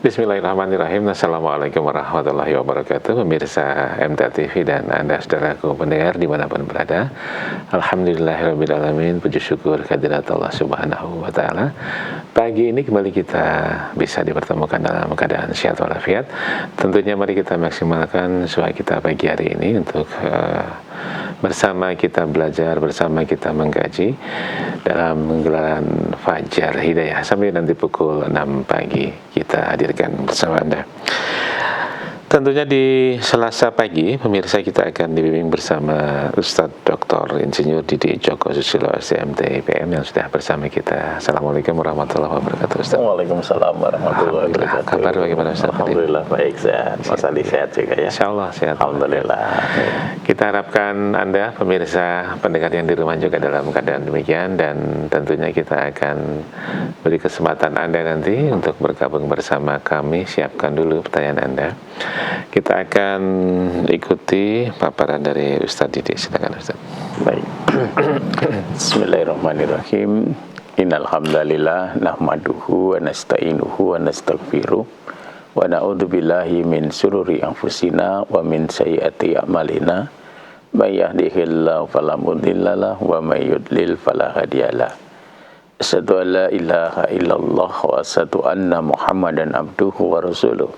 Bismillahirrahmanirrahim. Assalamualaikum warahmatullahi wabarakatuh. Pemirsa MTA TV dan Anda saudaraku pendengar dimanapun berada, Alhamdulillahirrabbilalamin. Puji syukur kehadirat Allah subhanahu wa ta'ala. Pagi ini kembali kita bisa dipertemukan dalam keadaan sehat walafiat. Tentunya mari kita maksimalkan suara kita pagi hari ini untuk bersama kita belajar, bersama kita mengkaji dalam gelaran Fajar Hidayah sampai nanti pukul 6 pagi kita hadirkan bersama Anda. Tentunya di Selasa pagi, pemirsa, kita akan dibimbing bersama Ustadz Dr. Insinyur Didi Djoko Susilo SDMT IPM yang sudah bersama kita. Assalamualaikum warahmatullahi wabarakatuh, Ustadz. Waalaikumsalam warahmatullahi wabarakatuh. Kabar bagaimana, Ustadz? Alhamdulillah baik, sehat. Mas Ali sehat juga ya? Insyaallah sehat. Alhamdulillah. Kita harapkan Anda, pemirsa, pendengar yang di rumah juga dalam keadaan demikian, dan tentunya kita akan beri kesempatan Anda nanti untuk bergabung bersama kami. Siapkan dulu pertanyaan Anda. Kita akan ikuti paparan dari Ustadz Didi. Silakan, Ustadz. Baik. Bismillahirrahmanirrahim. Innal hamdalillah nahmaduhu wa nasta'inuhu wa nastaghfiruh wa na'udzubillahi min syururi anfusina wa min sayyiati a'malina. May yahdihillahu fala mudhillalah wa may yudlil fala hadiyalah. Asyhadu an la ilaha illallah wa asyhadu anna Muhammadan abduhu wa rasuluh.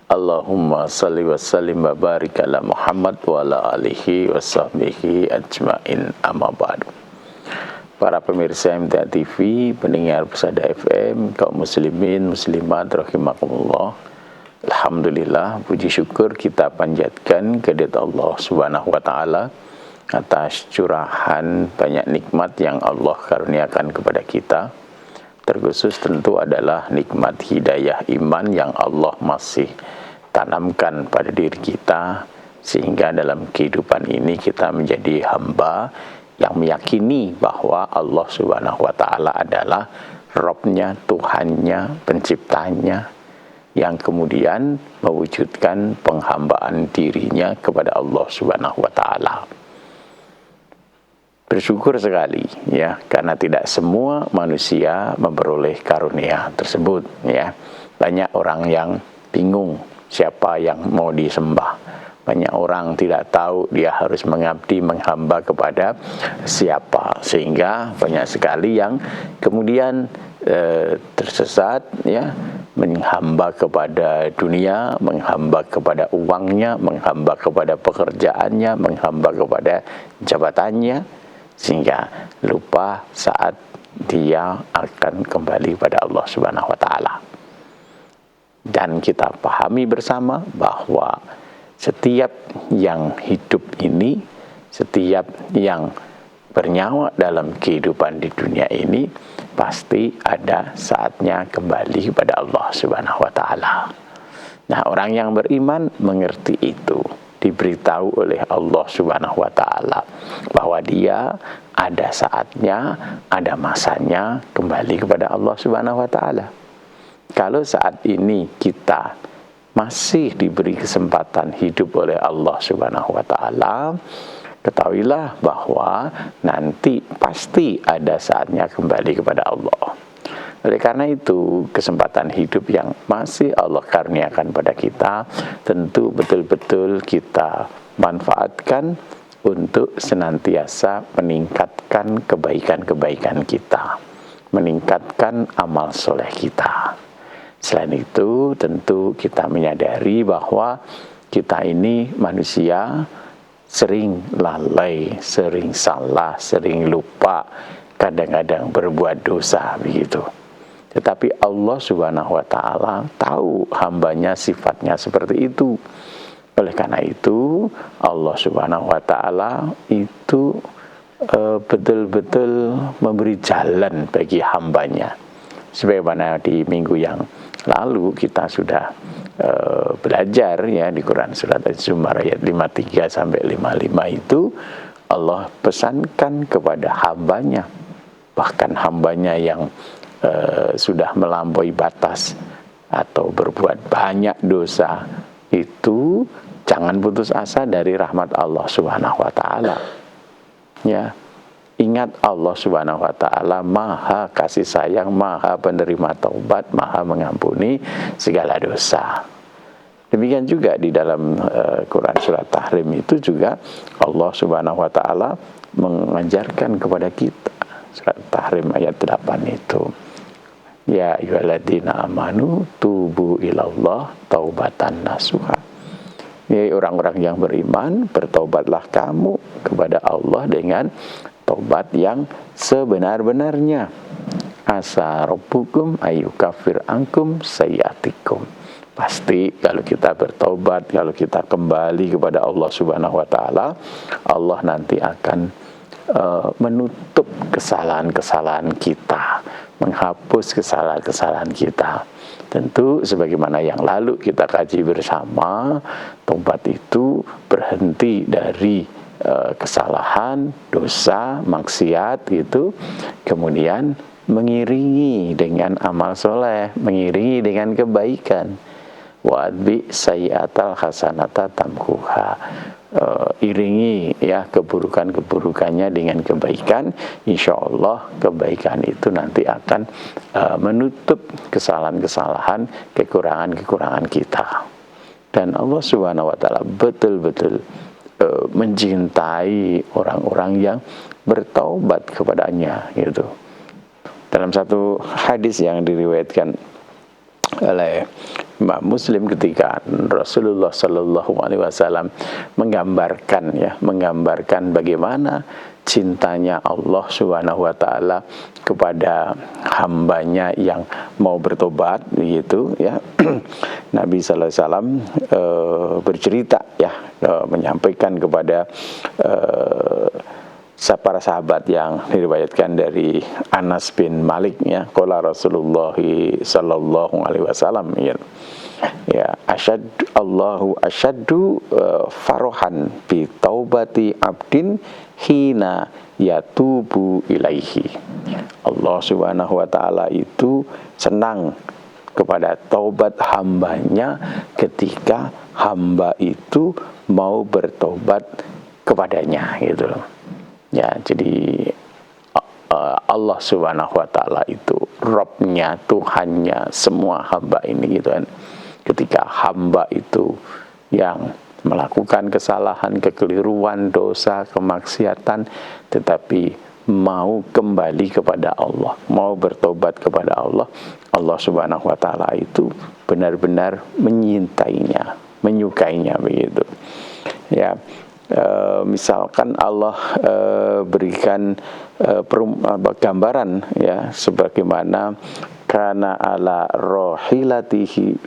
Allahumma salli wa sallim wa barik ala Muhammad wa ala alihi wa sahbihi ajma'in, amma ba'du. Para pemirsa MTA TV, pendengar Pesada FM, kaum muslimin, muslimat, rahimakumullah. Alhamdulillah, puji syukur kita panjatkan kehadirat Allah subhanahu wa ta'ala atas curahan banyak nikmat yang Allah karuniakan kepada kita. Terkhusus tentu adalah nikmat hidayah iman yang Allah masih tanamkan pada diri kita, sehingga dalam kehidupan ini kita menjadi hamba yang meyakini bahwa Allah subhanahu wa ta'ala adalah Robnya, Tuhannya, penciptanya, yang kemudian mewujudkan penghambaan dirinya kepada Allah subhanahu wa ta'ala. Bersyukur sekali ya, karena tidak semua manusia memperoleh karunia tersebut ya. Banyak orang yang bingung siapa yang mau disembah. Banyak orang tidak tahu dia harus mengabdi, menghamba kepada siapa, sehingga banyak sekali yang kemudian tersesat ya, menghamba kepada dunia, menghamba kepada uangnya, menghamba kepada pekerjaannya, menghamba kepada jabatannya, sehingga lupa saat dia akan kembali pada Allah subhanahu wa ta'ala. Dan kita pahami bersama bahwa setiap yang hidup ini, setiap yang bernyawa dalam kehidupan di dunia ini, pasti ada saatnya kembali kepada Allah subhanahu wa ta'ala. Nah, orang yang beriman mengerti itu, diberitahu oleh Allah subhanahu wa ta'ala bahwa dia ada saatnya, ada masanya kembali kepada Allah subhanahu wa ta'ala. Kalau saat ini kita masih diberi kesempatan hidup oleh Allah subhanahu wa ta'ala, ketahuilah bahwa nanti pasti ada saatnya kembali kepada Allah. Oleh karena itu, kesempatan hidup yang masih Allah karuniakan pada kita, tentu betul-betul kita manfaatkan untuk senantiasa meningkatkan kebaikan-kebaikan kita, meningkatkan amal soleh kita. Selain itu, tentu kita menyadari bahwa kita ini manusia sering lalai, sering salah, sering lupa, kadang-kadang berbuat dosa begitu. Tetapi Allah subhanahu wa ta'ala tahu hambanya sifatnya seperti itu. Oleh karena itu, Allah subhanahu wa ta'ala itu betul-betul memberi jalan bagi hambanya. Sebagaimana di minggu yang lalu kita sudah belajar ya, di Quran surat Az-Zumar ayat 53 sampai 55 itu Allah pesankan kepada hambanya, bahkan hambanya yang sudah melampaui batas atau berbuat banyak dosa, itu jangan putus asa dari rahmat Allah subhanahu wa ta'ala ya. ingat Allah Subhanahu wa taala Maha kasih sayang, Maha penerima taubat, Maha mengampuni segala dosa. Demikian juga di dalam Quran surat Tahrim itu juga Allah Subhanahu wa taala mengajarkan kepada kita. Surat Tahrim ayat 8 itu. Ya ayyuhalladzina amanu tubu ilallah taubatan nasuha. Ya orang-orang yang beriman, bertaubatlah kamu kepada Allah dengan taubat yang sebenar-benarnya. Asa rabbukum ayyukaffir ankum sayyiatikum. Pasti kalau kita bertaubat, kalau kita kembali kepada Allah Subhanahu wa taala, Allah nanti akan menutup kesalahan-kesalahan kita, menghapus kesalahan-kesalahan kita. Tentu sebagaimana yang lalu kita kaji bersama, taubat itu berhenti dari kesalahan, dosa, maksiat gitu, kemudian mengiringi dengan amal soleh, mengiringi dengan kebaikan. Wa'adbi sayyi'atal hasanata tamkuha. Iringi ya keburukan-keburukannya dengan kebaikan, insya Allah kebaikan itu nanti akan menutup kesalahan-kesalahan, kekurangan-kekurangan kita. Dan Allah Subhanahu wa taala betul-betul mencintai orang-orang yang bertaubat kepadanya gitu. Dalam satu hadis yang diriwayatkan oleh Imam Muslim ketika Rasulullah Sallallahu Alaihi Wasallam menggambarkan bagaimana cintanya Allah Subhanahu Wa Taala kepada hambanya yang mau bertobat, begitu ya. Nabi Sallallahu Alaihi Wasallam bercerita ya, menyampaikan kepada para sahabat yang diriwayatkan dari Anas bin Malik ya, qala Rasulullah sallallahu alaihi wasallam ya Allahu asyaddu farohan bi taubati abdin hina yatubu ilaihi. Allah Subhanahu wa taala itu senang kepada taubat hambanya ketika hamba itu mau bertobat kepadanya gitu loh. Ya, jadi Allah Subhanahu wa taala itu Rabb-nya, Tuhannya semua hamba ini gitu kan. Ketika hamba itu yang melakukan kesalahan, kekeliruan, dosa, kemaksiatan, tetapi mau kembali kepada Allah, mau bertobat kepada Allah, Allah Subhanahu wa taala itu benar-benar menyintainya, menyukainya begitu. Ya. Misalkan Allah berikan gambaran ya, sebagaimana kana ala rohilatihi,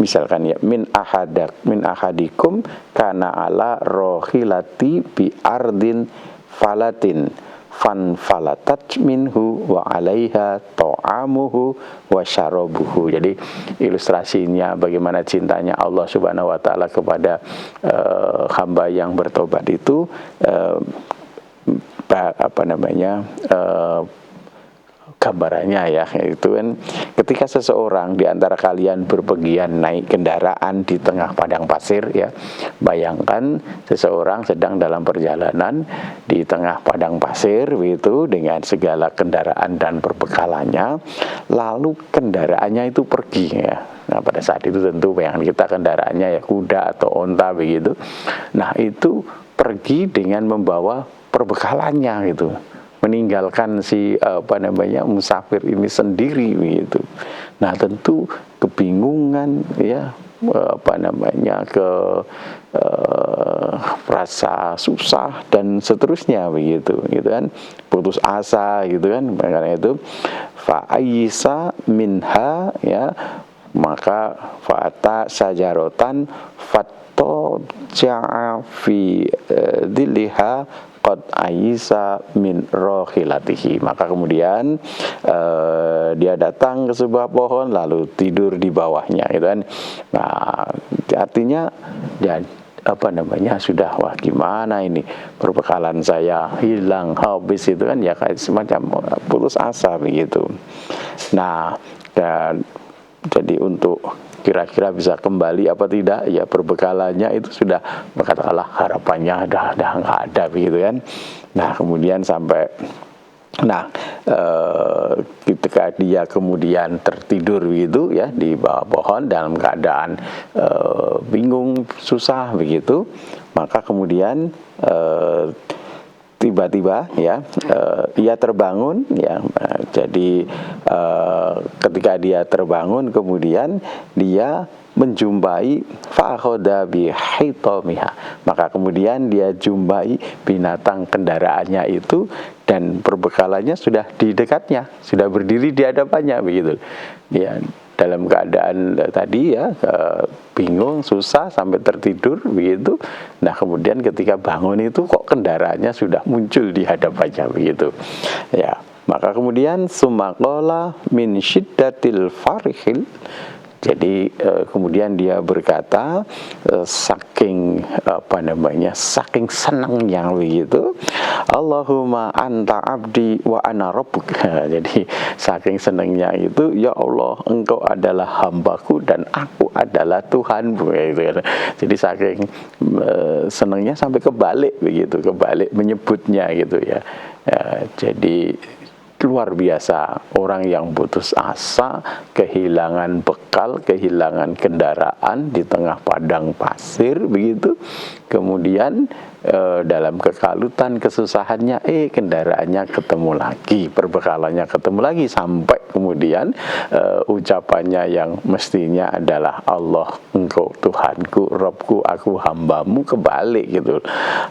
misalkan ya min ahadikum kana ala rohilati bi ardin falatin fan falatat minhu wa alaiha ta'amuhu wa syarabuhu. Jadi ilustrasinya bagaimana cintanya Allah Subhanahu wa taala kepada hamba yang bertobat itu gambarannya ya, itu kan ketika seseorang di antara kalian berpergian naik kendaraan di tengah padang pasir ya, bayangkan seseorang sedang dalam perjalanan di tengah padang pasir itu dengan segala kendaraan dan perbekalannya, lalu kendaraannya itu pergi ya. Nah pada saat itu tentu bayangan kita kendaraannya ya kuda atau onta begitu. Nah itu pergi dengan membawa perbekalannya gitu, meninggalkan si musafir ini sendiri begitu. Nah tentu kebingungan ya, rasa susah dan seterusnya begitu kan, putus asa gitu kan. Karena itu fa ayyisa minha ya, maka fa'ata sajarotan fatto ja'a fi diliha qad aisa min rohilatihi. Maka kemudian dia datang ke sebuah pohon lalu tidur di bawahnya gitu kan. Nah artinya ya sudah, wah gimana ini, perbekalan saya hilang habis itu kan ya, kayak semacam putus asa begitu. Nah dan Jadi untuk kira-kira bisa kembali apa tidak, ya perbekalannya itu sudah, katakanlah harapannya dah nggak ada begitu kan. Nah kemudian sampai, ketika dia kemudian tertidur begitu ya di bawah pohon dalam keadaan bingung, susah begitu, maka kemudian tiba-tiba ya ia terbangun ya. Jadi ketika dia terbangun kemudian dia menjumpai fa'akhoda bihitamiha, maka kemudian dia jumpai binatang kendaraannya itu dan perbekalannya sudah di dekatnya, sudah berdiri di hadapannya begitu ya. Dalam keadaan tadi ya bingung, susah, sampai tertidur begitu. Nah kemudian ketika bangun itu kok kendaraannya sudah muncul di hadapannya begitu ya. Maka kemudian sumaqala min syiddatil farihil, jadi kemudian dia berkata saking saking senangnya begitu, Allahumma anta abdi wa ana rabbuk. Jadi saking senangnya itu, ya Allah engkau adalah hambaku dan aku adalah Tuhanmu gitu. Jadi saking senangnya sampai kebalik begitu, kebalik menyebutnya gitu ya. Jadi luar biasa, orang yang putus asa, kehilangan bekal, kehilangan kendaraan di tengah padang pasir begitu, kemudian dalam kekalutan, kesusahannya, kendaraannya ketemu lagi, perbekalannya ketemu lagi, sampai kemudian ucapannya yang mestinya adalah Allah engkau Tuhanku, Rabbku, aku hambamu, kebalik gitu.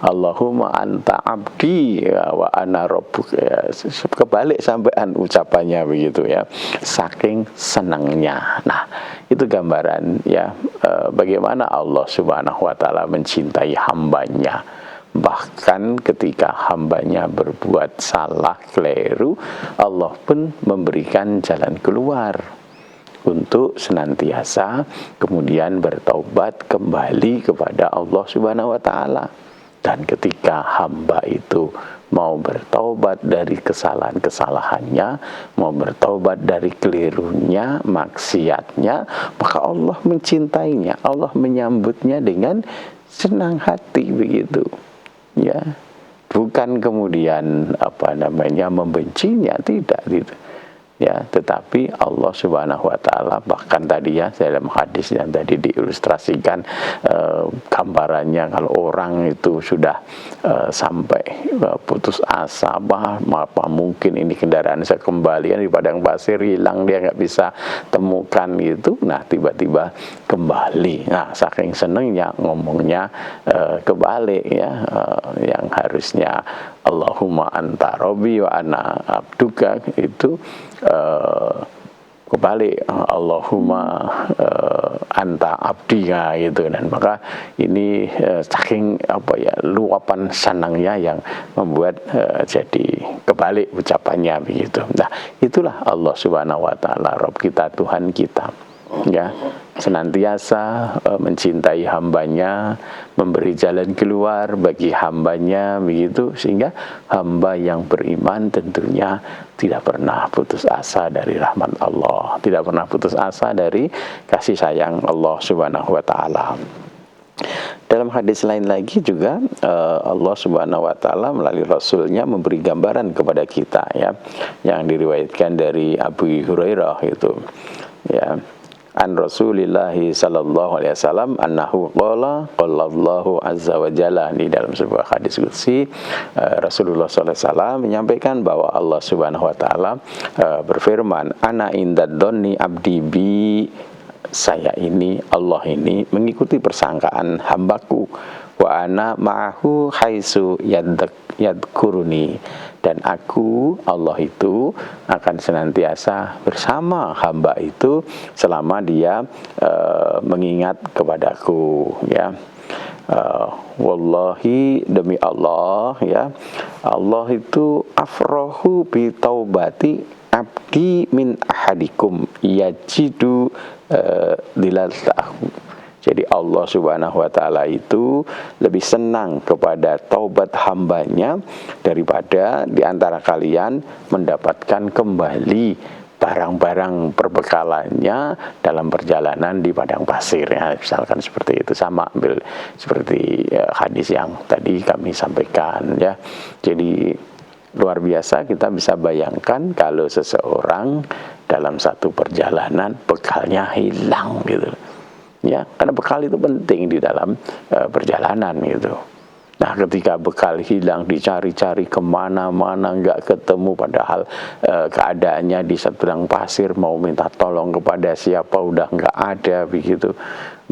Allahumma anta abdi wa ana rabbuk, kebalik sampean ucapannya begitu ya, saking senangnya. Nah itu gambaran ya bagaimana Allah Subhanahu wa Ta'ala mencintai hambanya. Bahkan ketika hambanya berbuat salah, keliru, Allah pun memberikan jalan keluar untuk senantiasa kemudian bertaubat kembali kepada Allah Subhanahu wa Ta'ala. Dan ketika hamba itu mau bertaubat dari kesalahan-kesalahannya, mau bertaubat dari kelirunya, maksiatnya, maka Allah mencintainya, Allah menyambutnya dengan senang hati begitu. Ya, bukan kemudian membencinya, tidak gitu. Ya, tetapi Allah Subhanahu wa Ta'ala bahkan tadi ya dalam hadis yang tadi diilustrasikan gambarannya, kalau orang itu sudah sampai putus asa, apa mungkin ini kendaraan saya kembalikan di padang pasir, hilang, dia nggak bisa temukan gitu. Nah tiba-tiba kembali. Nah saking senengnya ngomongnya kebalik ya, yang harusnya Allahumma anta robbi wa ana abduka itu kebalik, Allahumma anta abdi gitu. Dan maka ini saking luapan senangnya yang membuat jadi kebalik ucapannya begitu. Nah itulah Allah Subhanahu wa Ta'ala, Rabb kita, Tuhan kita ya, senantiasa mencintai hambanya, memberi jalan keluar bagi hambanya begitu, sehingga hamba yang beriman tentunya tidak pernah putus asa dari rahmat Allah, tidak pernah putus asa dari kasih sayang Allah Subhanahu wa Ta'ala. Dalam hadis lain lagi juga Allah Subhanahu wa Ta'ala melalui Rasulnya memberi gambaran kepada kita ya, yang diriwayatkan dari Abu Hurairah itu ya, an Rasulillahi sallallahu alaihi wasallam annahu qala Allahu azza wa jalla, di dalam sebuah hadis qudsi Rasulullah sallallahu alaihi wasallam menyampaikan bahwa Allah Subhanahu wa Ta'ala berfirman, ana indad dhanni abdi bi, saya ini, Allah ini mengikuti persangkaan hambaku, wa ana ma'ahu haitsu yadkuruni, dan aku, Allah itu akan senantiasa bersama hamba itu selama dia mengingat kepadaku ya. Wallahi, demi Allah ya, Allah itu afrahu bi taubati abdi min ahadikum yajidu dilatahu. Jadi Allah Subhanahu wa Ta'ala itu lebih senang kepada taubat hambanya daripada di antara kalian mendapatkan kembali barang-barang perbekalannya dalam perjalanan di padang pasir, ya, misalkan seperti itu. Sama ambil seperti hadis yang tadi kami sampaikan, ya. Jadi luar biasa kita bisa bayangkan kalau seseorang dalam satu perjalanan bekalnya hilang gitu, ya, karena bekal itu penting di dalam perjalanan gitu. Nah, ketika bekal hilang, dicari-cari kemana-mana nggak ketemu, padahal keadaannya di seberang pasir, mau minta tolong kepada siapa udah nggak ada begitu,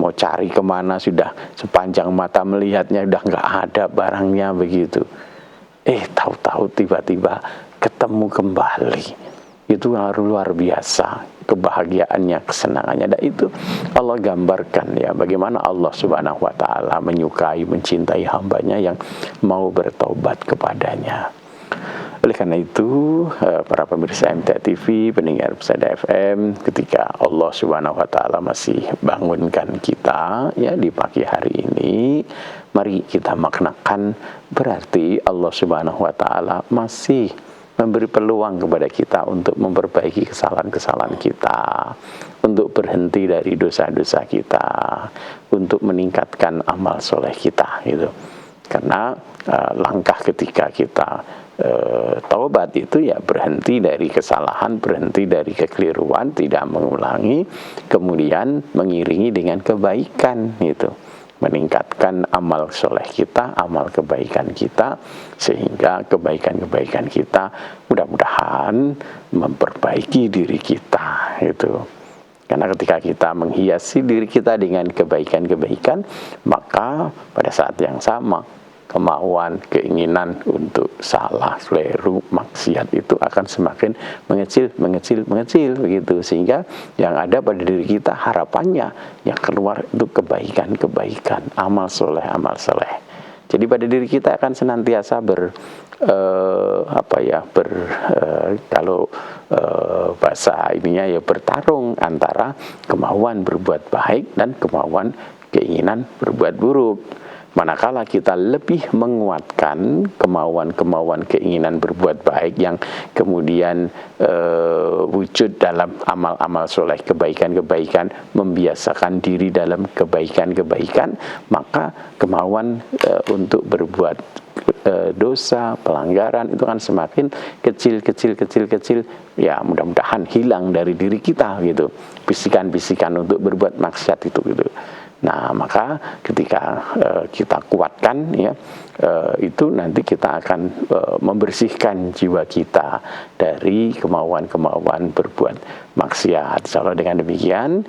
mau cari kemana sudah sepanjang mata melihatnya udah nggak ada barangnya begitu. Tahu-tahu tiba-tiba ketemu kembali. Itu luar biasa kebahagiaannya, kesenangannya. Dan itu Allah gambarkan, ya, bagaimana Allah Subhanahu wa ta'ala menyukai, mencintai hambanya yang mau bertobat kepadanya. Oleh karena itu, para pemirsa MTA TV, pendengar Pesada FM, ketika Allah Subhanahu wa ta'ala masih bangunkan kita, ya, di pagi hari ini, mari kita maknakan berarti Allah Subhanahu wa ta'ala masih memberi peluang kepada kita untuk memperbaiki kesalahan-kesalahan kita, untuk berhenti dari dosa-dosa kita, untuk meningkatkan amal soleh kita, gitu. Karena langkah ketika kita taubat itu, ya, berhenti dari kesalahan, berhenti dari kekeliruan, tidak mengulangi, kemudian mengiringi dengan kebaikan, gitu. Meningkatkan amal soleh kita, amal kebaikan kita, sehingga kebaikan-kebaikan kita mudah-mudahan memperbaiki diri kita, gitu. Karena ketika kita menghiasi diri kita dengan kebaikan-kebaikan, maka pada saat yang sama kemauan, keinginan untuk salah, keliru, maksiat itu akan semakin mengecil begitu, sehingga yang ada pada diri kita harapannya yang keluar itu kebaikan, amal soleh. Jadi pada diri kita akan senantiasa kalau bahasa ininya, ya, bertarung antara kemauan berbuat baik dan keinginan berbuat buruk. Manakala kita lebih menguatkan kemauan keinginan berbuat baik yang kemudian wujud dalam amal-amal soleh, kebaikan-kebaikan, membiasakan diri dalam kebaikan-kebaikan, maka kemauan untuk berbuat dosa, pelanggaran itu kan semakin kecil, ya, mudah-mudahan hilang dari diri kita, gitu. Bisikan-bisikan untuk berbuat maksiat itu, gitu. Nah, maka ketika kita kuatkan, ya, itu nanti kita akan membersihkan jiwa kita dari kemauan-kemauan berbuat maksiat. Insyaallah dengan demikian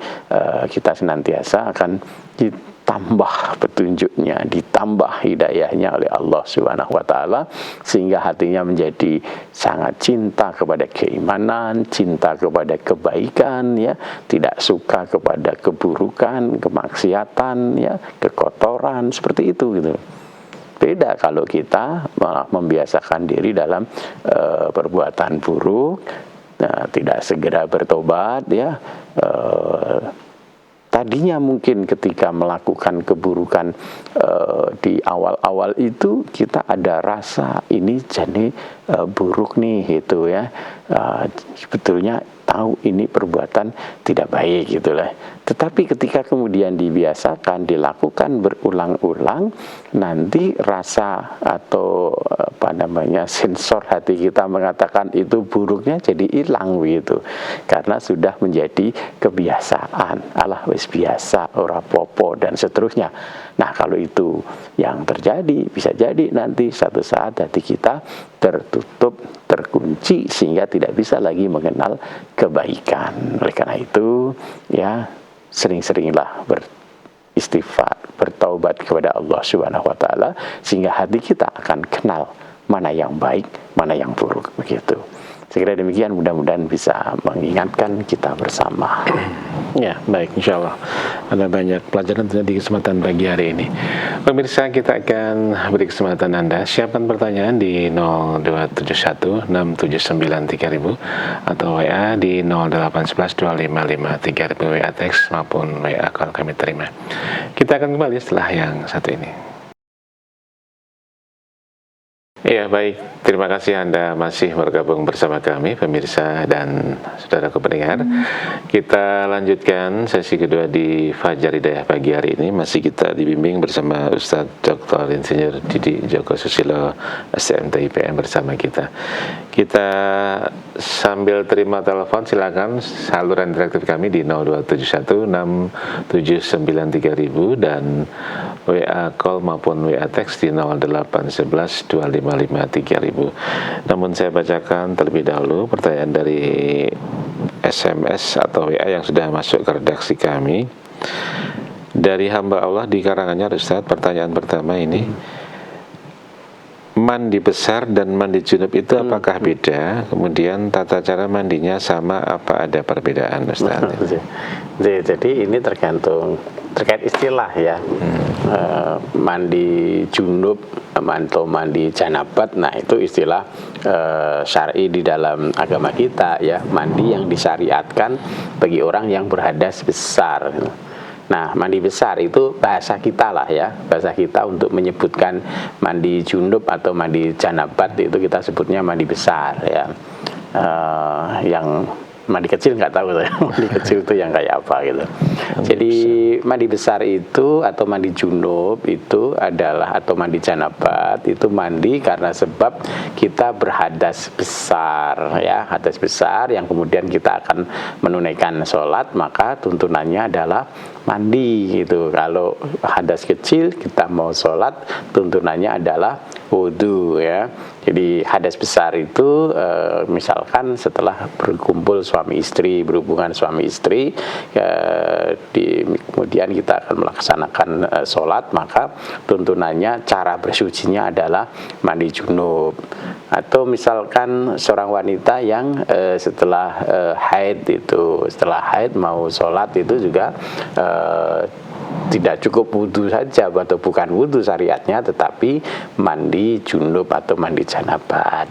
kita senantiasa akan ditambah petunjuknya, ditambah hidayahnya oleh Allah Subhanahu wa ta'ala, sehingga hatinya menjadi sangat cinta kepada keimanan, cinta kepada kebaikan, ya, tidak suka kepada keburukan, kemaksiatan, ya, kekotoran, seperti itu, gitu. Beda kalau kita malah membiasakan diri dalam perbuatan buruk, tidak segera bertobat, ya. Tadinya mungkin ketika melakukan keburukan di awal-awal itu kita ada rasa ini jadi buruk nih, gitu, ya. Sebetulnya tahu ini perbuatan tidak baik, gitulah. Tetapi ketika kemudian dibiasakan, dilakukan berulang-ulang, nanti rasa atau sensor hati kita mengatakan itu buruknya jadi hilang, begitu. Karena sudah menjadi kebiasaan. Alah wis biasa, ora popo, dan seterusnya. Nah, kalau itu yang terjadi, bisa jadi nanti satu saat hati kita tertutup, terkunci, sehingga tidak bisa lagi mengenal kebaikan. Oleh karena itu, ya, sering-seringlah beristighfar, bertaubat kepada Allah Subhanahu wa ta'ala, sehingga hati kita akan kenal mana yang baik, mana yang buruk, begitu. Sekira demikian, mudah-mudahan bisa mengingatkan kita bersama. Ya, baik, insya Allah ada banyak pelajaran di kesempatan pagi hari ini. Pemirsa, kita akan beri kesempatan Anda siapkan pertanyaan di 02716793.000 atau WA di 08112553000, WA teks maupun WA call kami terima. Kita akan kembali setelah yang satu ini. Ya, baik. Terima kasih Anda masih bergabung bersama kami, pemirsa dan saudaraku pendengar. Kita lanjutkan sesi kedua di Fajar Hidayah pagi hari ini. Masih kita dibimbing bersama Ustadz Dr. Insinyur Didi Joko Susilo, STMT IPM bersama kita. Kita sambil terima telepon, silakan saluran interaktif kami di 02716793000 dan WA call maupun WA teks di 08112553.000. Namun saya bacakan terlebih dahulu pertanyaan dari SMS atau WA yang sudah masuk ke redaksi kami. Dari hamba Allah di Karanganyar, Ustaz, pertanyaan pertama ini, mandi besar dan mandi junub itu apakah beda? Kemudian tata cara mandinya sama apa ada perbedaan, Ustaz? Jadi ini terkait istilah ya. Mandi junub atau mandi janabat, nah itu istilah syar'i di dalam agama kita ya, mandi yang disyariatkan bagi orang yang berhadas besar. Nah, mandi besar itu bahasa kita lah ya, bahasa kita untuk menyebutkan mandi junub atau mandi janabat itu kita sebutnya mandi besar ya. Yang mandi kecil nggak tahu saya, mandi kecil itu yang kayak apa gitu. Jadi mandi besar itu atau mandi junub itu adalah, atau mandi janabat itu mandi karena sebab kita berhadas besar ya, hadas besar yang kemudian kita akan menunaikan sholat, maka tuntunannya adalah mandi gitu. Kalau hadas kecil kita mau sholat, tuntunannya adalah wudu ya. Jadi hadas besar itu misalkan setelah berkumpul suami istri, berhubungan suami istri, kemudian kita akan melaksanakan sholat, maka tuntunannya cara bersucinya adalah mandi junub. Atau misalkan seorang wanita yang setelah haid itu, setelah haid mau sholat itu juga tidak cukup wudhu saja atau bukan wudhu syariatnya, tetapi mandi junub atau mandi janabat.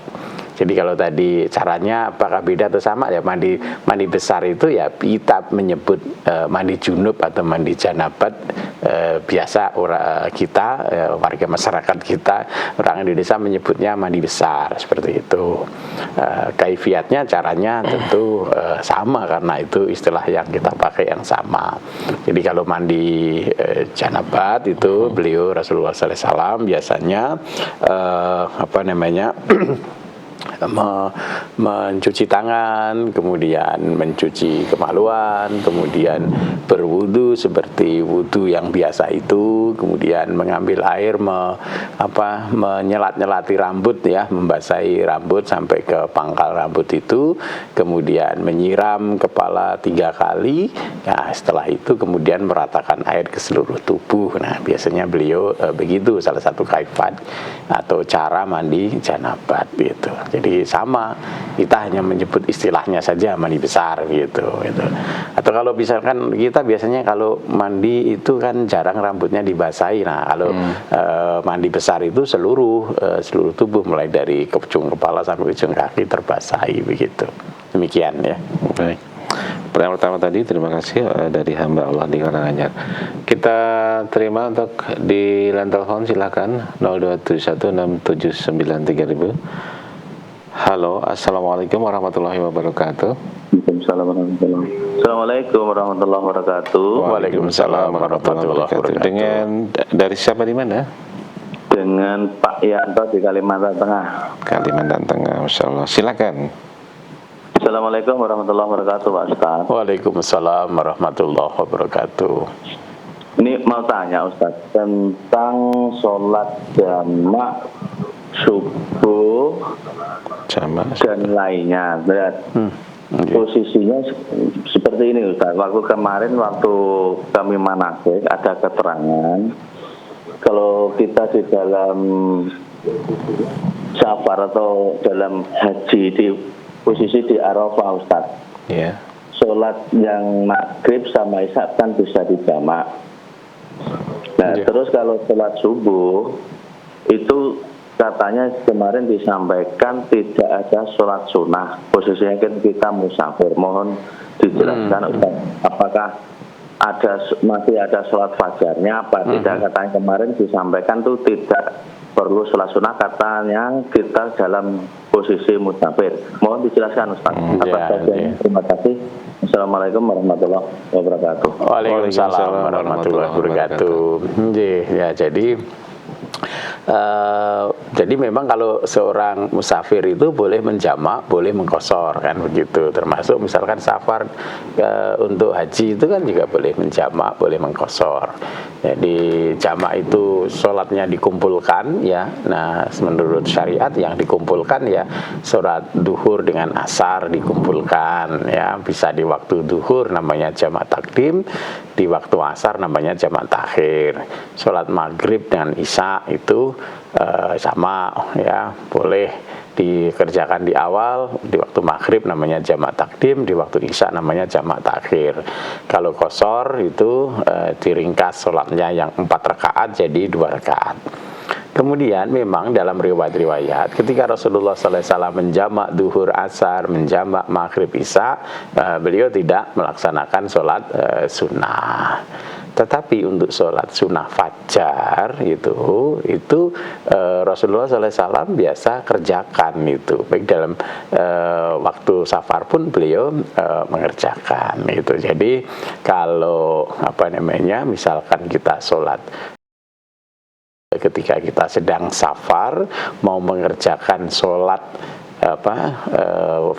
Jadi kalau tadi caranya apakah beda atau sama ya, mandi besar itu ya kita menyebut mandi junub atau mandi janabat biasa orang kita, warga masyarakat kita, orang Indonesia menyebutnya mandi besar seperti itu. Kaifiatnya, caranya tentu sama karena itu istilah yang kita pakai yang sama. Jadi kalau mandi janabat itu beliau Rasulullah SAW biasanya mencuci tangan, kemudian mencuci kemaluan, kemudian berwudu seperti wudu yang biasa itu, kemudian mengambil air menyelat-nyelati rambut ya, membasahi rambut sampai ke pangkal rambut itu, kemudian menyiram kepala 3 kali. Nah, setelah itu kemudian meratakan air ke seluruh tubuh. Nah, biasanya beliau begitu, salah satu kaifat atau cara mandi janabat gitu. Jadi sama, kita hanya menyebut istilahnya saja mandi besar gitu. Atau kalau misalkan kita biasanya kalau mandi itu kan jarang rambutnya dibasahi. Nah, kalau mandi besar itu seluruh tubuh mulai dari ujung kepala sampai ujung kaki terbasahi begitu. Demikian ya. Baik. Pertanyaan pertama tadi, terima kasih dari hamba Allah di Karanganyar. Kita terima untuk di line telepon, silakan 02716793000. Halo, assalamualaikum warahmatullahi wabarakatuh. Assalamualaikum warahmatullahi wabarakatuh. Waalaikumsalam warahmatullahi wabarakatuh. Dengan dari siapa, di mana? Dengan Pak Yanto di Kalimantan Tengah. Kalimantan Tengah, Masya Allah. Silakan. Assalamualaikum warahmatullahi wabarakatuh, Pak Ustaz. Waalaikumsalam warahmatullahi wabarakatuh. Ini mau tanya Ustaz tentang sholat jamak subuh dan lainnya. Posisinya seperti ini Ustaz. Waktu kemarin waktu kami manasik ada keterangan kalau kita di dalam safar atau dalam haji di posisi di Arafah Ustaz. Yeah. Sholat yang maghrib sama isya kan bisa dijamak. Nah, terus kalau sholat subuh itu katanya kemarin disampaikan tidak ada sholat sunnah, posisinya kan kita musafir. Mohon dijelaskan Ustaz, apakah masih ada sholat fajarnya apa tidak? Katanya kemarin disampaikan tuh tidak perlu sholat sunnah katanya kita dalam posisi musafir. Mohon dijelaskan Ustaz. Terima kasih. Assalamualaikum warahmatullahi wabarakatuh. Waalaikumsalam warahmatullahi wabarakatuh. Ya, jadi memang kalau seorang musafir itu boleh menjamak, boleh mengqashar kan begitu. Termasuk misalkan safar untuk haji itu kan juga boleh menjamak, boleh mengqashar. Jadi jamak itu sholatnya dikumpulkan ya. Nah, menurut syariat yang dikumpulkan ya sholat duhur dengan asar dikumpulkan ya. Bisa di waktu duhur namanya jamak takdim, di waktu asar namanya jamak takhir. Sholat maghrib dengan isya itu sama ya, boleh dikerjakan di awal, di waktu maghrib namanya jamak takdim, di waktu isya namanya jamak takhir. Kalau qashar itu diringkas sholatnya yang 4 rakaat jadi 2 rakaat. Kemudian memang dalam riwayat-riwayat ketika Rasulullah SAW menjamak duhur asar, menjamak maghrib isya, beliau tidak melaksanakan sholat sunnah. Tetapi untuk sholat sunnah fajar itu Rasulullah SAW biasa kerjakan itu. Baik dalam waktu safar pun beliau mengerjakan itu. Jadi kalau misalkan kita sholat ketika kita sedang safar mau mengerjakan sholat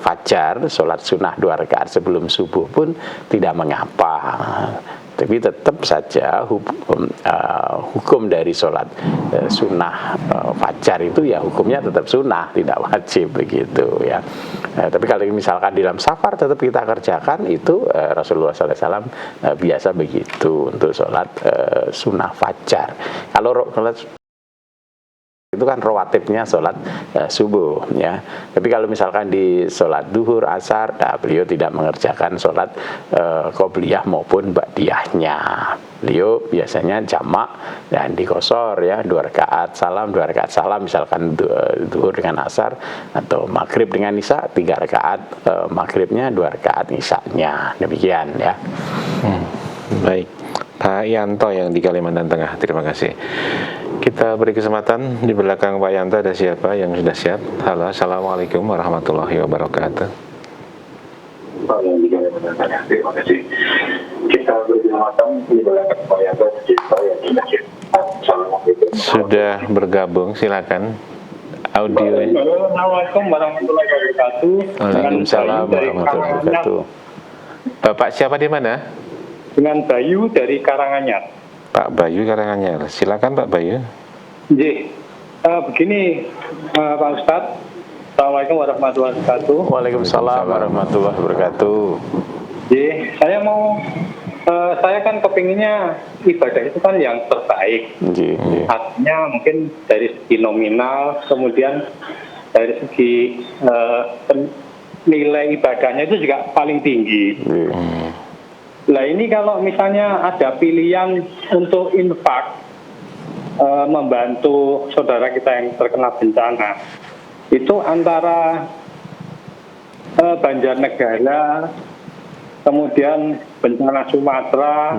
fajar, sholat sunnah 2 rakaat sebelum subuh pun tidak mengapa. Tapi tetap saja hukum dari sholat sunnah fajar itu ya hukumnya tetap sunnah, tidak wajib begitu ya. Tapi kalau misalkan di dalam safar tetap kita kerjakan itu Rasulullah SAW biasa begitu untuk sholat sunnah fajar. Kalau itu kan rawatibnya sholat subuh ya. Tapi kalau misalkan di sholat duhur asar, beliau tidak mengerjakan sholat qobliyah maupun ba'diyahnya. Beliau biasanya jamak dan diqashar ya, 2 rakaat salam, 2 rakaat salam, misalkan duhur dengan asar, atau maghrib dengan isya 3 rakaat maghribnya, 2 rakaat isyanya. Demikian ya. Baik, Pak Yanto yang di Kalimantan Tengah, terima kasih. Kita beri kesempatan di belakang Pak Yanto, ada siapa yang sudah siap? Halo, assalamualaikum warahmatullahi wabarakatuh. Terima kasih. Kita beri kesempatan di belakang Pak Yanto, ada siapa yang sudah siap? Assalamualaikum. Sudah bergabung, silakan. Audio. Assalamualaikum warahmatullahi wabarakatuh. Waalaikumsalam warahmatullahi wabarakatuh. Bapak siapa di mana? Dengan Bayu dari Karanganyar. Pak Bayu Karanganyar, silakan Pak Bayu. Begini Pak Ustadz, Assalamualaikum warahmatullahi wabarakatuh. Waalaikumsalam warahmatullahi wabarakatuh. Saya kan kepinginnya ibadah itu kan yang terbaik. Artinya mungkin dari segi nominal, kemudian dari segi nilai ibadahnya itu juga paling tinggi. Nah ini kalau misalnya ada pilihan untuk infak, membantu saudara kita yang terkena bencana, itu antara Banjarnegara, kemudian bencana Sumatera,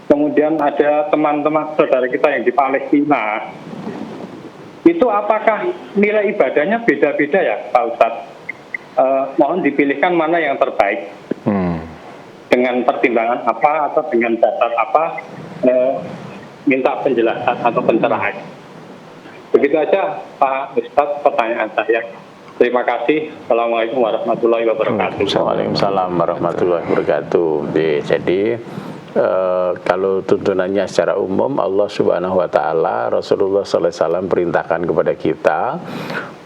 kemudian ada teman-teman saudara kita yang di Palestina, itu apakah nilai ibadahnya beda-beda ya Pak Ustadz? Mohon dipilihkan mana yang terbaik. Dengan pertimbangan apa atau dengan dasar apa, minta penjelasan atau pencerahan. Begitu aja Pak Ustadz pertanyaan saya. Terima kasih. Assalamualaikum warahmatullahi wabarakatuh. Waalaikumsalam warahmatullahi wabarakatuh. Jadi kalau tuntunannya secara umum Allah Subhanahu wa taala, Rasulullah sallallahu alaihi wasallam perintahkan kepada kita,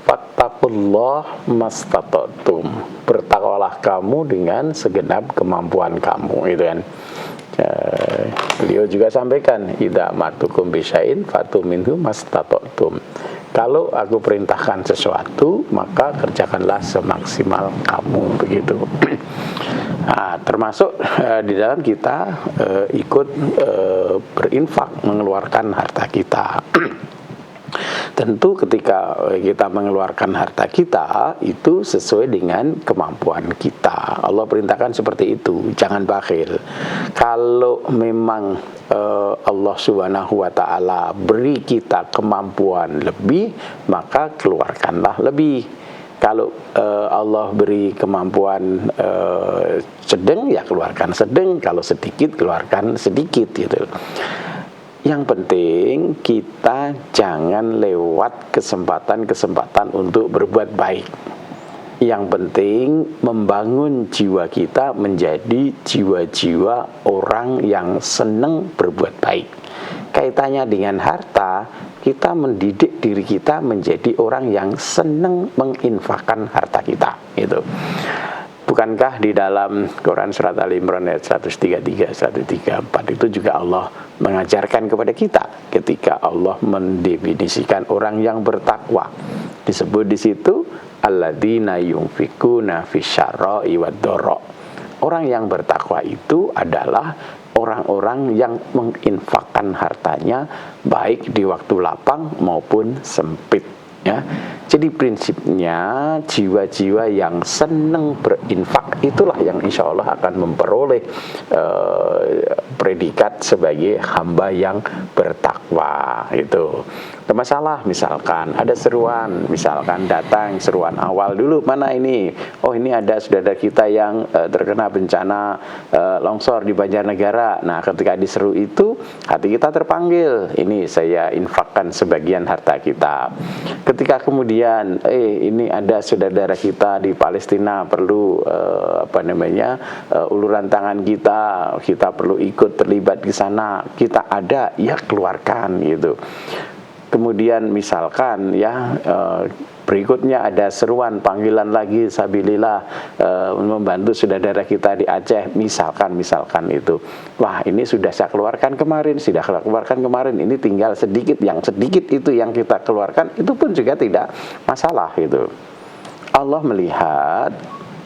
fattaqullah mastata'tum. Bertakwalah kamu dengan segenap kemampuan kamu, itu kan. Beliau juga sampaikan, idza matukum bisya'in fatu minhu mastata'tum. Kalau aku perintahkan sesuatu, maka kerjakanlah semaksimal kamu, begitu. Nah, termasuk di dalam kita ikut berinfak, mengeluarkan harta kita. Tentu ketika kita mengeluarkan harta kita itu sesuai dengan kemampuan kita. Allah perintahkan seperti itu, jangan bakhil. Kalau memang Allah Subhanahu wa taala beri kita kemampuan lebih, maka keluarkanlah lebih. Kalau Allah beri kemampuan sedang, ya keluarkan sedang. Kalau sedikit, keluarkan sedikit gitu. Yang penting kita jangan lewat kesempatan-kesempatan untuk berbuat baik. Yang penting membangun jiwa kita menjadi jiwa-jiwa orang yang senang berbuat baik. Kaitannya dengan harta, kita mendidik diri kita menjadi orang yang senang menginfakkan harta kita. Gitu. Bukankah di dalam Quran surat Al-Imran ayat 133, 134 itu juga Allah mengajarkan kepada kita ketika Allah mendefinisikan orang yang bertakwa. Disebut di situ alladzina yunfikuna fisyarra'i wad-dharra. Orang yang bertakwa itu adalah orang-orang yang menginfakkan hartanya baik di waktu lapang maupun sempit, ya. Jadi prinsipnya jiwa-jiwa yang senang berinfak itulah yang insya Allah akan memperoleh predikat sebagai hamba yang bertakwa. Itu masalah. Misalkan ada seruan, misalkan datang seruan awal dulu, mana ini? Oh, ini ada saudara kita yang terkena bencana longsor di Banjarnegara. Nah, ketika diseru itu hati kita terpanggil, ini saya infakkan sebagian harta kita. Ketika kemudian ini ada saudara kita di Palestina perlu uluran tangan kita perlu ikut terlibat di sana, kita ada, ya keluarkan gitu. Kemudian misalkan berikutnya ada seruan panggilan lagi sabilillah membantu saudara kita di Aceh, misalkan itu. Wah, ini sudah saya keluarkan kemarin, ini tinggal sedikit, yang sedikit itu yang kita keluarkan itu pun juga tidak masalah gitu. Allah melihat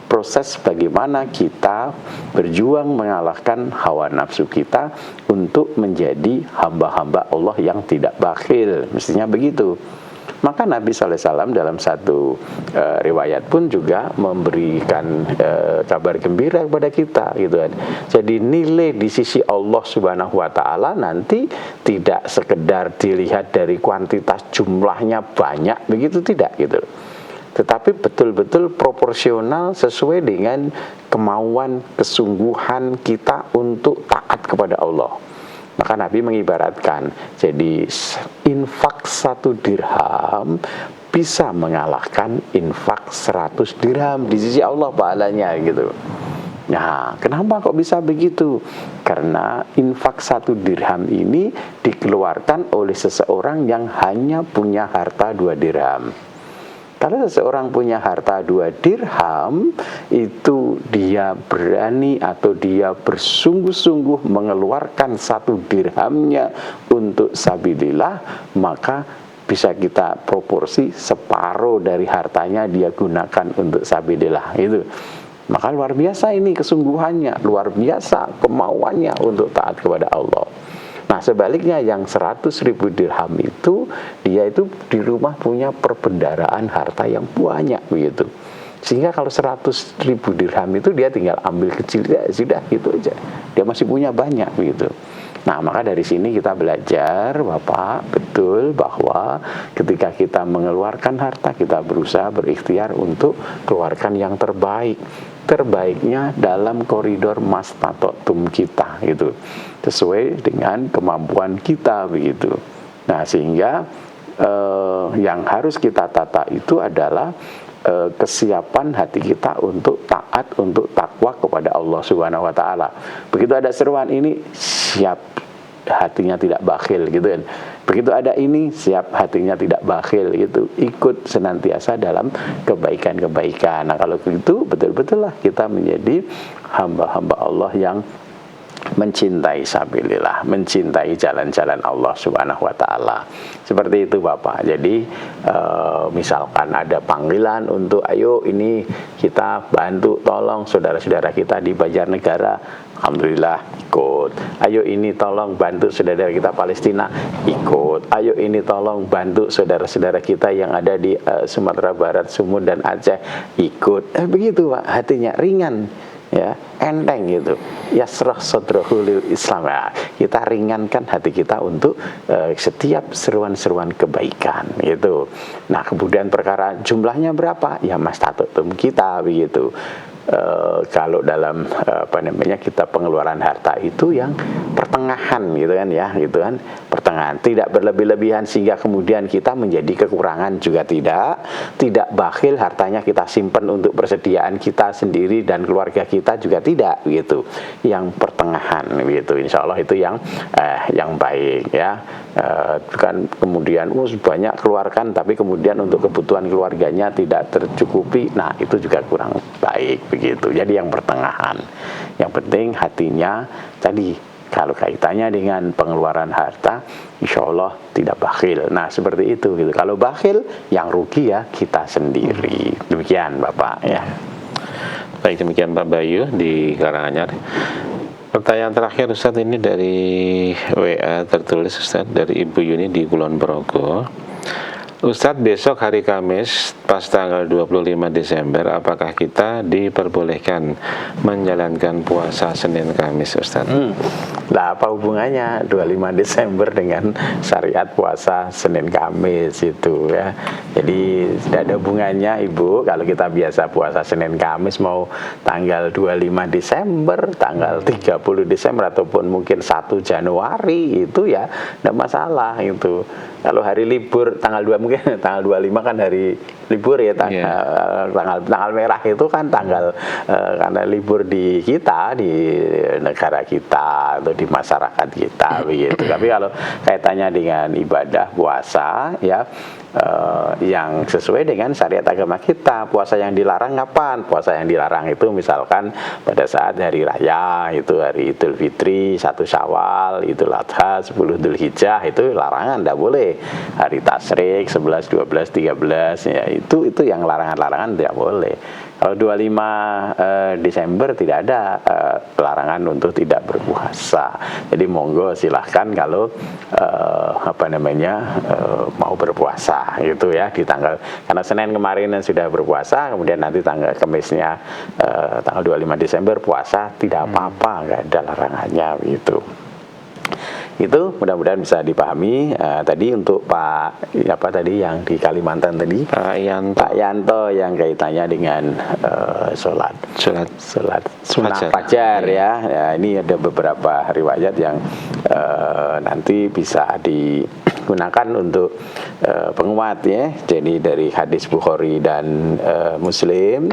proses bagaimana kita berjuang mengalahkan hawa nafsu kita untuk menjadi hamba-hamba Allah yang tidak bakhil, mestinya begitu. Maka Nabi SAW dalam satu riwayat pun juga memberikan kabar gembira kepada kita gitu kan. Jadi nilai di sisi Allah Subhanahu wa taala nanti tidak sekedar dilihat dari kuantitas jumlahnya banyak begitu, tidak gitu. Tetapi betul-betul proporsional sesuai dengan kemauan, kesungguhan kita untuk taat kepada Allah. Maka Nabi mengibaratkan, jadi infak 1 dirham bisa mengalahkan infak 100 dirham di sisi Allah pahalanya gitu. Nah, kenapa kok bisa begitu? Karena infak 1 dirham ini dikeluarkan oleh seseorang yang hanya punya harta 2 dirham. Kalau seseorang punya harta 2 dirham, itu dia berani atau dia bersungguh-sungguh mengeluarkan 1 dirhamnya untuk sabilillah, maka bisa kita proporsi separuh dari hartanya dia gunakan untuk sabilillah itu. Maka luar biasa ini kesungguhannya, luar biasa kemauannya untuk taat kepada Allah. Nah, sebaliknya yang 100.000 dirham itu, dia itu di rumah punya perbendaharaan harta yang banyak begitu. Sehingga kalau 100.000 dirham itu dia tinggal ambil kecil, ya sudah gitu aja. Dia masih punya banyak begitu. Nah, maka dari sini kita belajar Bapak betul bahwa ketika kita mengeluarkan harta, kita berusaha berikhtiar untuk keluarkan yang terbaik. Terbaiknya dalam koridor mastata'tum kita gitu, sesuai dengan kemampuan kita begitu. Nah, sehingga yang harus kita tata itu adalah kesiapan hati kita untuk taat, untuk takwa kepada Allah Subhanahu wa taala. Begitu ada seruan ini, siap hatinya tidak bakhil gitu kan. Begitu ada ini, siap hatinya tidak bakhil gitu. Ikut senantiasa dalam kebaikan-kebaikan. Nah, kalau begitu betul-betul lah kita menjadi hamba-hamba Allah yang mencintai sabilillah, mencintai jalan-jalan Allah Subhanahu wa taala. Seperti itu Bapak. Jadi misalkan ada panggilan untuk ayo ini kita bantu tolong saudara-saudara kita di Banjarnegara, Alhamdulillah ikut. Ayo ini tolong bantu saudara kita Palestina, ikut. Ayo ini tolong bantu saudara-saudara kita yang ada di Sumatera Barat, Sumut dan Aceh, ikut. Begitu Pak, hatinya ringan, ya, enteng gitu. Yasrah sadrahu lil Islam. Ya, kita ringankan hati kita untuk setiap seruan-seruan kebaikan gitu. Nah, kemudian perkara jumlahnya berapa? Ya Mas Tatutum kita begitu. Kalau dalam kita pengeluaran harta itu yang pertengahan gitu kan ya, gitu kan, pertengahan, tidak berlebih-lebihan sehingga kemudian kita menjadi kekurangan juga tidak bakhil, hartanya kita simpan untuk persediaan kita sendiri dan keluarga kita juga tidak gitu, yang pertengahan gitu, insya Allah itu yang baik ya. Kan kemudian banyak keluarkan tapi kemudian untuk kebutuhan keluarganya tidak tercukupi, nah itu juga kurang baik begitu. Jadi yang pertengahan, yang penting hatinya tadi, kalau kaitannya dengan pengeluaran harta, insya Allah tidak bakhil. Nah seperti itu gitu. Kalau bakhil, yang rugi ya kita sendiri. Demikian Bapak ya. Baik, demikian Pak Bayu di Karanganyar. Pertanyaan terakhir Ustadz, ini dari WA tertulis Ustadz, dari Ibu Yuni di Kulon Progo. Ustadz, besok hari Kamis pas tanggal 25 Desember apakah kita diperbolehkan menjalankan puasa Senin Kamis Ustadz? Lah apa hubungannya 25 Desember dengan syariat puasa Senin Kamis itu ya. Jadi tidak ada hubungannya Ibu. Kalau kita biasa puasa Senin Kamis mau tanggal 25 Desember, tanggal 30 Desember ataupun mungkin 1 Januari itu ya tidak masalah itu. Kalau hari libur tanggal 2 mungkin tanggal 25 kan hari libur ya, tanggal merah itu kan tanggal karena libur di kita, di negara kita atau di masyarakat kita begitu. Tapi kalau kaitannya dengan ibadah puasa ya, yang sesuai dengan syariat agama kita, puasa yang dilarang kapan? Puasa yang dilarang itu misalkan pada saat hari raya, itu hari Idul Fitri, 1 Syawal, Idul Adha, 10 Dzulhijjah, itu larangan, tidak boleh. Hari Tasyrik 11, 12, 13 ya, itu yang larangan-larangan tidak boleh. Kalau 25 Desember tidak ada larangan untuk tidak berpuasa. Jadi monggo silahkan kalau mau berpuasa gitu ya di tanggal, karena Senin kemarin sudah berpuasa, kemudian nanti tanggal Kamisnya tanggal 25 Desember puasa, tidak apa-apa, nggak ada larangannya gitu. Itu mudah-mudahan bisa dipahami. Tadi untuk Pak tadi yang di Kalimantan tadi, Pak Yanto yang kaitannya dengan sholat sunnah fajar ya. Ini ada beberapa riwayat yang nanti bisa digunakan untuk penguat ya. Jadi dari hadis Bukhari dan Muslim,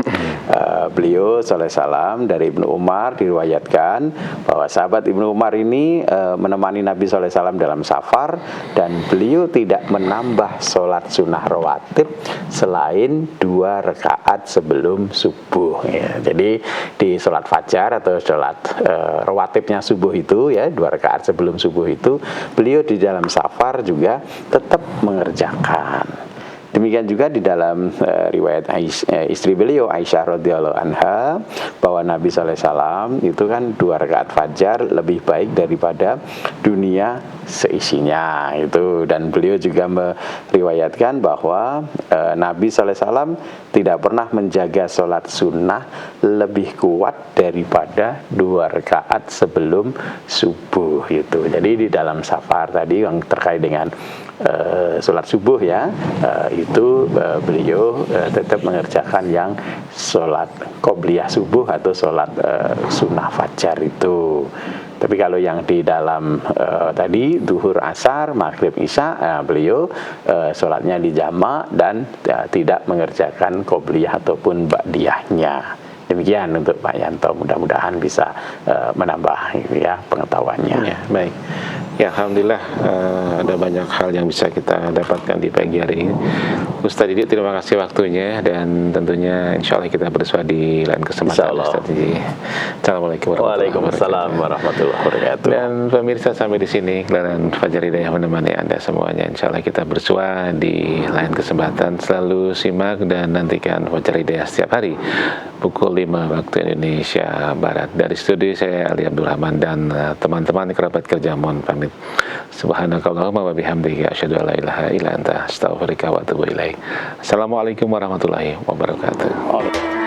beliau sallallahu alaihi wasallam dari Ibnu Umar diriwayatkan bahwa sahabat Ibnu Umar ini menemani Nabi SAW dalam safar, dan beliau tidak menambah sholat sunnah rawatib selain 2 rakaat sebelum subuh ya. Jadi di sholat fajar atau sholat rawatibnya subuh itu ya, 2 rakaat sebelum subuh itu beliau di dalam safar juga tetap mengerjakan. Demikian juga di dalam riwayat istri beliau Aisyah radhiyallahu anha, bahwa Nabi SAW itu kan 2 rakaat fajar lebih baik daripada dunia seisinya itu. Dan beliau juga meriwayatkan bahwa Nabi SAW tidak pernah menjaga sholat sunnah lebih kuat daripada 2 rakaat sebelum subuh itu. Jadi di dalam safar tadi yang terkait dengan sholat subuh ya, itu beliau tetap mengerjakan yang sholat qobliyah subuh atau sholat sunnah fajar itu. Tapi kalau yang di dalam tadi duhur, asar, maghrib, isya, beliau sholatnya di jama' dan tidak mengerjakan qobliyah ataupun ba'diyahnya. Demikian untuk Pak Yanto, mudah-mudahan bisa menambah ya pengetahuannya. Ya, baik. Ya, alhamdulillah ada banyak hal yang bisa kita dapatkan di pagi hari ini. Ustaz Didik, terima kasih waktunya, dan tentunya insya Allah kita bersua di lain kesempatan. Ustaz Didik. Assalamualaikum Waalaikumsalam warahmatullahi wabarakatuh. Dan pemirsa, sampai di sini gelaran Fajar Hidayah menemani Anda semuanya. Insya Allah kita bersua di lain kesempatan. Selalu simak dan nantikan Fajar Hidayah setiap hari pukul 5 waktu Indonesia Barat. Dari studio saya Ali Abdul Rahman dan teman-teman kerabat kerja mohon pamit. Subhanakallahumma wa bihamdika asyhadu an la ilaha illa anta astaghfiruka wa atubu ilaik. Assalamualaikum warahmatullahi wabarakatuh.